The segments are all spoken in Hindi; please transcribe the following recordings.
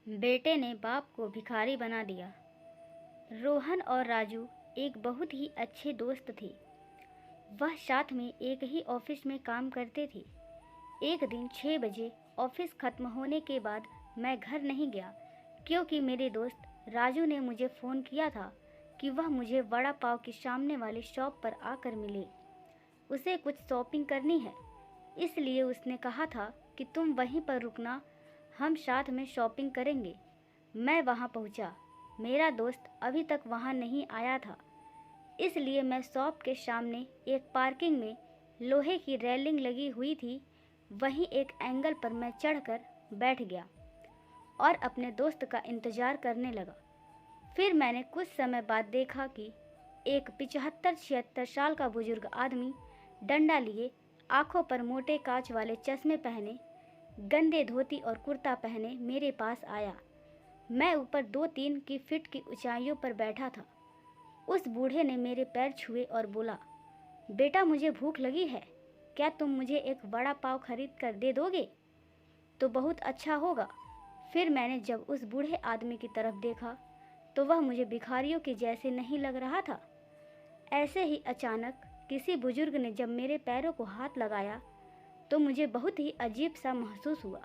बेटे ने बाप को भिखारी बना दिया। रोहन और राजू एक बहुत ही अच्छे दोस्त थे। वह साथ में एक ही ऑफिस में काम करते थे। एक दिन 6 बजे ऑफिस खत्म होने के बाद मैं घर नहीं गया क्योंकि मेरे दोस्त राजू ने मुझे फ़ोन किया था कि वह मुझे वड़ा पाव के सामने वाली शॉप पर आकर मिले। उसे कुछ शॉपिंग करनी है, इसलिए उसने कहा था कि तुम वहीं पर रुकना, हम साथ में शॉपिंग करेंगे। मैं वहां पहुंचा। मेरा दोस्त अभी तक वहां नहीं आया था, इसलिए मैं शॉप के सामने एक पार्किंग में लोहे की रेलिंग लगी हुई थी, वहीं एक एंगल पर मैं चढ़कर बैठ गया और अपने दोस्त का इंतज़ार करने लगा। फिर मैंने कुछ समय बाद देखा कि एक 75-76 साल का बुजुर्ग आदमी डंडा लिए, आंखों पर मोटे कांच वाले चश्मे पहने, गंदे धोती और कुर्ता पहने मेरे पास आया। मैं ऊपर 2-3 की फीट की ऊंचाइयों पर बैठा था। उस बूढ़े ने मेरे पैर छुए और बोला, बेटा मुझे भूख लगी है, क्या तुम मुझे एक वड़ा पाव खरीद कर दे दोगे तो बहुत अच्छा होगा। फिर मैंने जब उस बूढ़े आदमी की तरफ देखा तो वह मुझे भिखारियों के जैसे नहीं लग रहा था। ऐसे ही अचानक किसी बुजुर्ग ने जब मेरे पैरों को हाथ लगाया तो मुझे बहुत ही अजीब सा महसूस हुआ।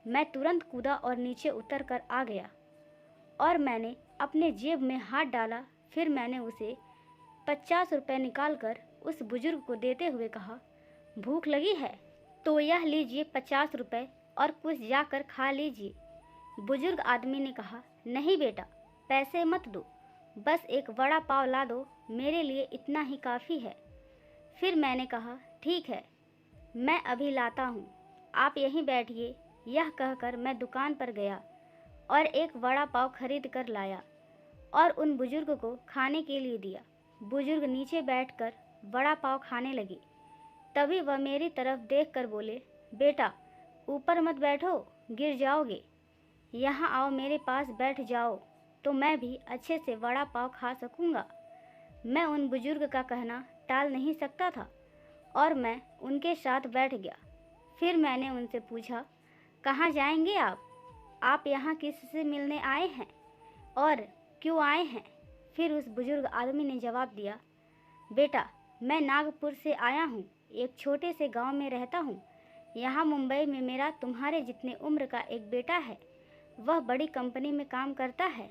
मैं तुरंत कूदा और नीचे उतर कर आ गया और मैंने अपने जेब में हाथ डाला। फिर मैंने उसे 50 रुपये निकाल कर उस बुजुर्ग को देते हुए कहा, भूख लगी है तो यह लीजिए 50 रुपये और कुछ जाकर खा लीजिए। बुजुर्ग आदमी ने कहा, नहीं बेटा, पैसे मत दो, बस एक वड़ा पाव ला दो, मेरे लिए इतना ही काफ़ी है। फिर मैंने कहा, ठीक है, मैं अभी लाता हूँ, आप यहीं बैठिए। यह कहकर मैं दुकान पर गया और एक वड़ा पाव खरीद कर लाया और उन बुजुर्ग को खाने के लिए दिया। बुजुर्ग नीचे बैठकर वड़ा पाव खाने लगे। तभी वह मेरी तरफ देखकर बोले, बेटा ऊपर मत बैठो, गिर जाओगे, यहाँ आओ, मेरे पास बैठ जाओ तो मैं भी अच्छे से वड़ा पाव खा सकूँगा। मैं उन बुजुर्ग का कहना टाल नहीं सकता था और मैं उनके साथ बैठ गया। फिर मैंने उनसे पूछा, कहाँ जाएंगे आप यहाँ किससे मिलने आए हैं और क्यों आए हैं। फिर उस बुजुर्ग आदमी ने जवाब दिया, बेटा मैं नागपुर से आया हूँ, एक छोटे से गांव में रहता हूँ। यहाँ मुंबई में मेरा तुम्हारे जितने उम्र का एक बेटा है, वह बड़ी कंपनी में काम करता है,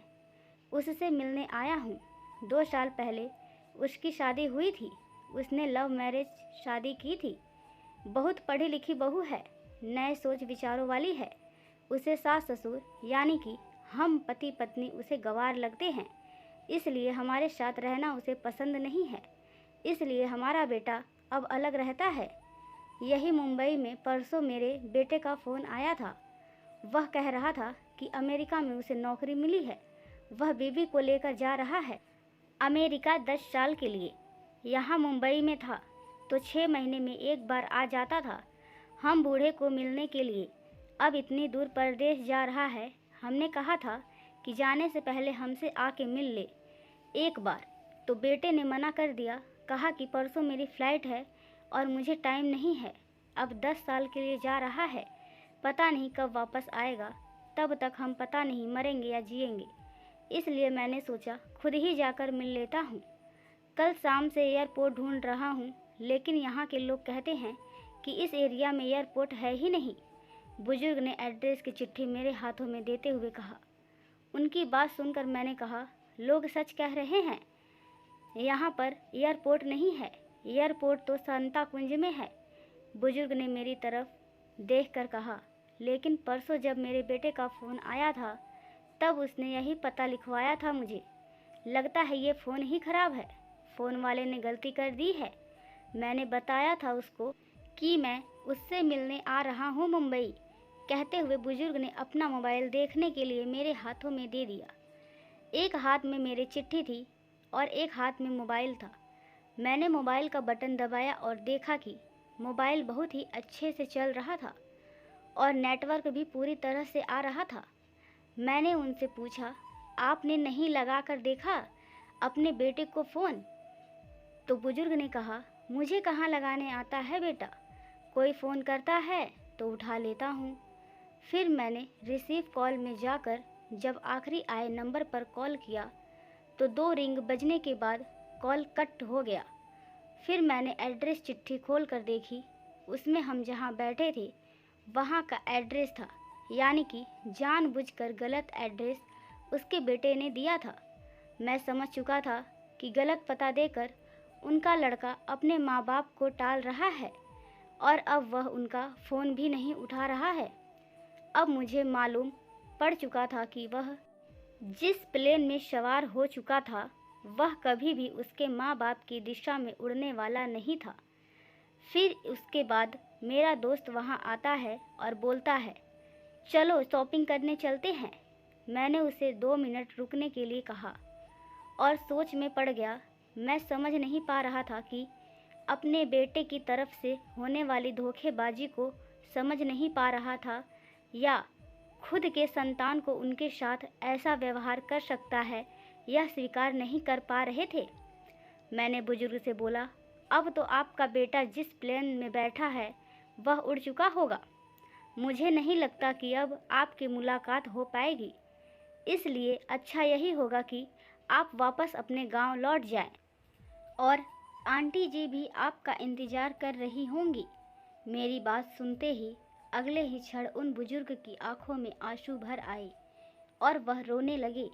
उससे मिलने आया हूँ। 2 साल पहले उसकी शादी हुई थी, उसने लव मैरिज शादी की थी। बहुत पढ़ी लिखी बहू है, नए सोच विचारों वाली है। उसे सास ससुर यानी कि हम पति पत्नी उसे गंवार लगते हैं, इसलिए हमारे साथ रहना उसे पसंद नहीं है। इसलिए हमारा बेटा अब अलग रहता है। यही मुंबई में परसों मेरे बेटे का फ़ोन आया था। वह कह रहा था कि अमेरिका में उसे नौकरी मिली है, वह बीवी को लेकर जा रहा है अमेरिका 10 साल के लिए। यहाँ मुंबई में था तो 6 महीने में एक बार आ जाता था हम बूढ़े को मिलने के लिए। अब इतनी दूर परदेश जा रहा है। हमने कहा था कि जाने से पहले हमसे आके मिल ले एक बार, तो बेटे ने मना कर दिया, कहा कि परसों मेरी फ़्लाइट है और मुझे टाइम नहीं है। अब 10 साल के लिए जा रहा है, पता नहीं कब वापस आएगा, तब तक हम पता नहीं मरेंगे या जिएंगे। इसलिए मैंने सोचा खुद ही जाकर मिल लेता हूँ। कल शाम से एयरपोर्ट ढूंढ रहा हूँ, लेकिन यहाँ के लोग कहते हैं कि इस एरिया में एयरपोर्ट है ही नहीं। बुजुर्ग ने एड्रेस की चिट्ठी मेरे हाथों में देते हुए कहा। उनकी बात सुनकर मैंने कहा, लोग सच कह रहे हैं, यहाँ पर एयरपोर्ट नहीं है, एयरपोर्ट तो सांता कुंज में है। बुजुर्ग ने मेरी तरफ देखकर कहा, लेकिन परसों जब मेरे बेटे का फ़ोन आया था तब उसने यही पता लिखवाया था मुझे। लगता है ये फ़ोन ही ख़राब है, फ़ोन वाले ने गलती कर दी है। मैंने बताया था उसको कि मैं उससे मिलने आ रहा हूँ मुंबई। कहते हुए बुजुर्ग ने अपना मोबाइल देखने के लिए मेरे हाथों में दे दिया। एक हाथ में मेरी चिट्ठी थी और एक हाथ में मोबाइल था। मैंने मोबाइल का बटन दबाया और देखा कि मोबाइल बहुत ही अच्छे से चल रहा था और नेटवर्क भी पूरी तरह से आ रहा था। मैंने उनसे पूछा, आपने नहीं लगा कर देखा अपने बेटे को फ़ोन? तो बुजुर्ग ने कहा, मुझे कहाँ लगाने आता है बेटा, कोई फ़ोन करता है तो उठा लेता हूँ। फिर मैंने रिसीव कॉल में जाकर जब आखिरी आए नंबर पर कॉल किया तो 2 रिंग बजने के बाद कॉल कट हो गया। फिर मैंने एड्रेस चिट्ठी खोल कर देखी, उसमें हम जहाँ बैठे थे वहाँ का एड्रेस था, यानी कि जानबूझकर गलत एड्रेस उसके बेटे ने दिया था। मैं समझ चुका था कि गलत पता देकर उनका लड़का अपने माँ बाप को टाल रहा है और अब वह उनका फ़ोन भी नहीं उठा रहा है। अब मुझे मालूम पड़ चुका था कि वह जिस प्लेन में सवार हो चुका था वह कभी भी उसके माँ बाप की दिशा में उड़ने वाला नहीं था। फिर उसके बाद मेरा दोस्त वहाँ आता है और बोलता है, चलो शॉपिंग करने चलते हैं। मैंने उसे 2 मिनट रुकने के लिए कहा और सोच में पड़ गया। मैं समझ नहीं पा रहा था कि अपने बेटे की तरफ से होने वाली धोखेबाजी को समझ नहीं पा रहा था या खुद के संतान को उनके साथ ऐसा व्यवहार कर सकता है यह स्वीकार नहीं कर पा रहे थे। मैंने बुजुर्ग से बोला, अब तो आपका बेटा जिस प्लेन में बैठा है वह उड़ चुका होगा। मुझे नहीं लगता कि अब आपकी मुलाकात हो पाएगी, इसलिए अच्छा यही होगा कि आप वापस अपने गांव लौट जाएं और आंटी जी भी आपका इंतज़ार कर रही होंगी। मेरी बात सुनते ही अगले ही क्षण उन बुजुर्ग की आंखों में आंसू भर आए और वह रोने लगे।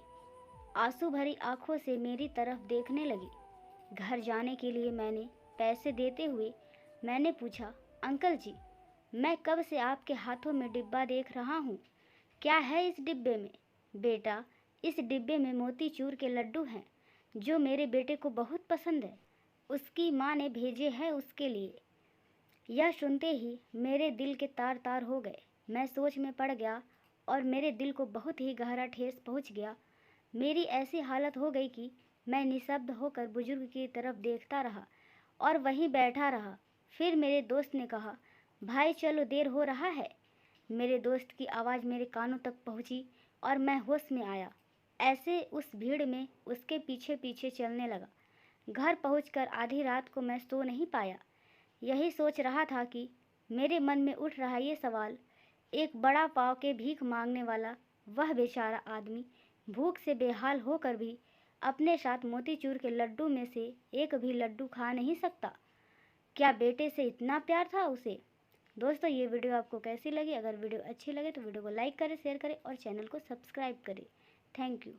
आंसू भरी आंखों से मेरी तरफ देखने लगे। घर जाने के लिए मैंने पैसे देते हुए मैंने पूछा, अंकल जी, मैं कब से आपके हाथों में डिब्बा देख रहा हूँ, क्या है इस डिब्बे में? बेटा, इस डिब्बे में मोतीचूर के लड्डू हैं जो मेरे बेटे को बहुत पसंद है, उसकी माँ ने भेजे हैं उसके लिए। यह सुनते ही मेरे दिल के तार तार हो गए। मैं सोच में पड़ गया और मेरे दिल को बहुत ही गहरा ठेस पहुंच गया। मेरी ऐसी हालत हो गई कि मैं निशब्द होकर बुजुर्ग की तरफ देखता रहा और वहीं बैठा रहा। फिर मेरे दोस्त ने कहा, भाई चलो देर हो रहा है। मेरे दोस्त की आवाज़ मेरे कानों तक पहुंची और मैं होश में आया। ऐसे उस भीड़ में उसके पीछे पीछे चलने लगा। घर पहुंचकर आधी रात को मैं सो नहीं पाया। यही सोच रहा था कि मेरे मन में उठ रहा ये सवाल, एक बड़ा पाव के भीख मांगने वाला वह बेचारा आदमी भूख से बेहाल होकर भी अपने साथ मोतीचूर के लड्डू में से एक भी लड्डू खा नहीं सकता। क्या बेटे से इतना प्यार था उसे? दोस्तों, ये वीडियो आपको कैसी लगी? अगर वीडियो अच्छी लगे तो वीडियो को लाइक करें, शेयर करें और चैनल को सब्सक्राइब करें। Thank you.